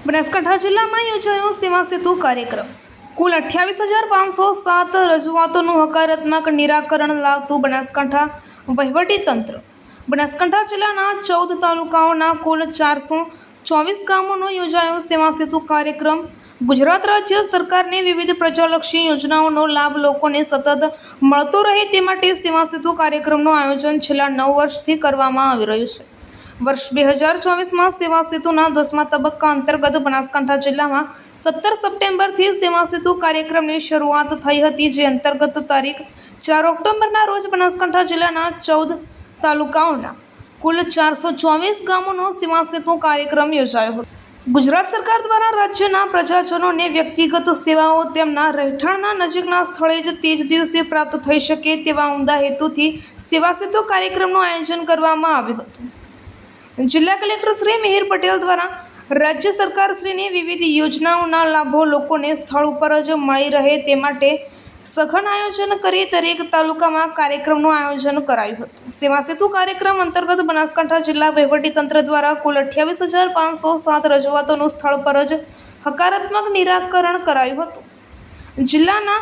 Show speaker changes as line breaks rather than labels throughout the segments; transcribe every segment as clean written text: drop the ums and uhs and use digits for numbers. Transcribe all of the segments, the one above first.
બનાસકાંઠા જિલ્લામાં યોજાયો સેવા સેતુ કાર્યક્રમ। કુલ 28,507 રજૂઆતોનું હકારાત્મક નિરાકરણ લાવતું બનાસકાંઠા વહીવટીતંત્ર। બનાસકાંઠા જિલ્લાના 14 તાલુકાઓના કુલ 424 ગામોનો યોજાયો સેવા સેતુ કાર્યક્રમ। ગુજરાત રાજ્ય સરકારની વિવિધ પ્રજાલક્ષી યોજનાઓનો લાભ લોકોને સતત મળતો રહે તે માટે સેવા સેતુ કાર્યક્રમનું આયોજન છેલ્લા 9 વર્ષથી કરવામાં આવી રહ્યું છે। વર્ષ 2024માં સેવા સેતુના 10મા તબક્કા અંતર્ગત બનાસકાંઠા જિલ્લામાં 17 સપ્ટેમ્બરથી સેવા સેતુ કાર્યક્રમની શરૂઆત થઈ હતી, જે અંતર્ગત તારીખ 4 ઓક્ટોબરના રોજ બનાસકાંઠા જિલ્લાના 14 તાલુકાઓના કુલ 424 ગામોનો સેવા સેતુ કાર્યક્રમ યોજાયો હતો। ગુજરાત સરકાર દ્વારા રાજ્યના પ્રજાજનોને વ્યક્તિગત સેવાઓ તેમના રહેઠાણના નજીકના સ્થળે જ તે જ દિવસે પ્રાપ્ત થઈ શકે તેવા ઉમદા હેતુથી સેવા સેતુ કાર્યક્રમનું આયોજન કરવામાં આવ્યું હતું। જિલ્લા કલેક્ટર શ્રી મિહિર પટેલ દ્વારા રાજ્ય સરકાર શ્રીની વિવિધ યોજનાઓના લાભો લોકોને સ્થળ ઉપર જ મળી રહે તે માટે સઘન આયોજન કરી દરેક તાલુકામાં કાર્યક્રમનું આયોજન કરાયું હતું। સેવા સેતુ કાર્યક્રમ અંતર્ગત બનાસકાંઠા જિલ્લા વહીવટીતંત્ર દ્વારા કુલ 28,507 રજૂઆતોનું સ્થળ પર જ હકારાત્મક નિરાકરણ કરાયું હતું। જિલ્લાના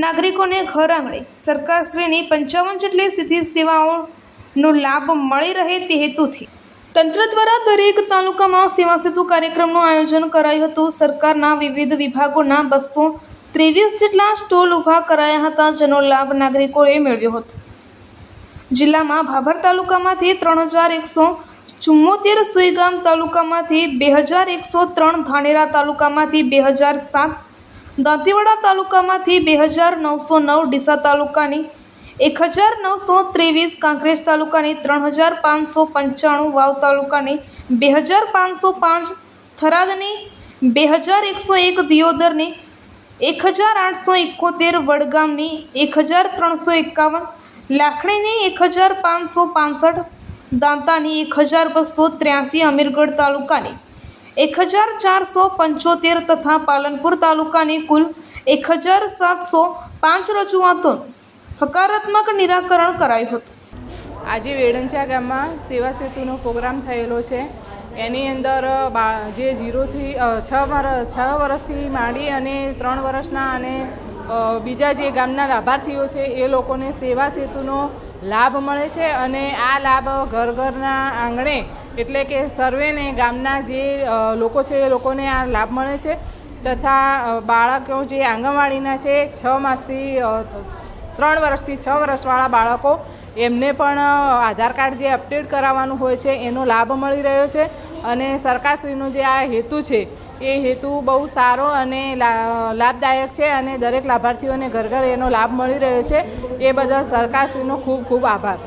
નાગરિકોને ઘર આંગણે સરકારશ્રીની 55 જેટલી સીધી સેવાઓનો લાભ મળી રહે તે હેતુથી તંત્ર દ્વારા દરેક તાલુકામાં સેવા સેતુ કાર્યક્રમનું આયોજન કરાયું હતું। સરકારના વિવિધ વિભાગોના 223 જેટલા સ્ટોલ ઊભા કરાયા હતા, જેનો લાભ નાગરિકોએ મેળવ્યો હતો। જિલ્લામાં ભાભર તાલુકામાંથી 3,174, સુઈગામ તાલુકામાંથી 2,103, ધાનેરા તાલુકામાંથી 2,007, દાંતીવાડા તાલુકામાંથી 2,909, ડીસા તાલુકાની 1,923, કાંકરેજ તાલુકાની 3,595, વાવ તાલુકાની 2,505, થરાદની 2,101, દિયોદરની 1,871, વડગામની 1,351, લાખણીની 1,565, દાંતાની 1,283, અમીરગઢ તાલુકાની 1,475 તથા પાલનપુર તાલુકાની કુલ 1,705 રજૂઆતોનું હકારાત્મક નિરાકરણ કરાયું હતું।
આજે વેડંચા ગામમાં સેવા સેતુનો પ્રોગ્રામ થયેલો છે। એની અંદર જે 0થી 6 વર્ષથી માંડી અને 3 વર્ષના અને બીજા જે ગામના લાભાર્થીઓ છે એ લોકોને સેવા સેતુનો લાભ મળે છે અને આ લાભ ઘરના આંગણે એટલે કે સર્વેને ગામના જે લોકો છે એ લોકોને આ લાભ મળે છે તથા બાળકો જે આંગણવાડીના છે 6 માસથી 3 વર્ષથી 6 વર્ષવાળા બાળકો એમને પણ આધાર કાર્ડ જે અપડેટ કરાવવાનું હોય છે એનો લાભ મળી રહ્યો છે અને સરકારશ્રીનો જે આ હેતુ છે એ હેતુ બહુ સારો અને લાભદાયક છે અને દરેક લાભાર્થીઓને ઘર એનો લાભ મળી રહ્યો છે। એ બદલ સરકારશ્રીનો ખૂબ ખૂબ આભાર।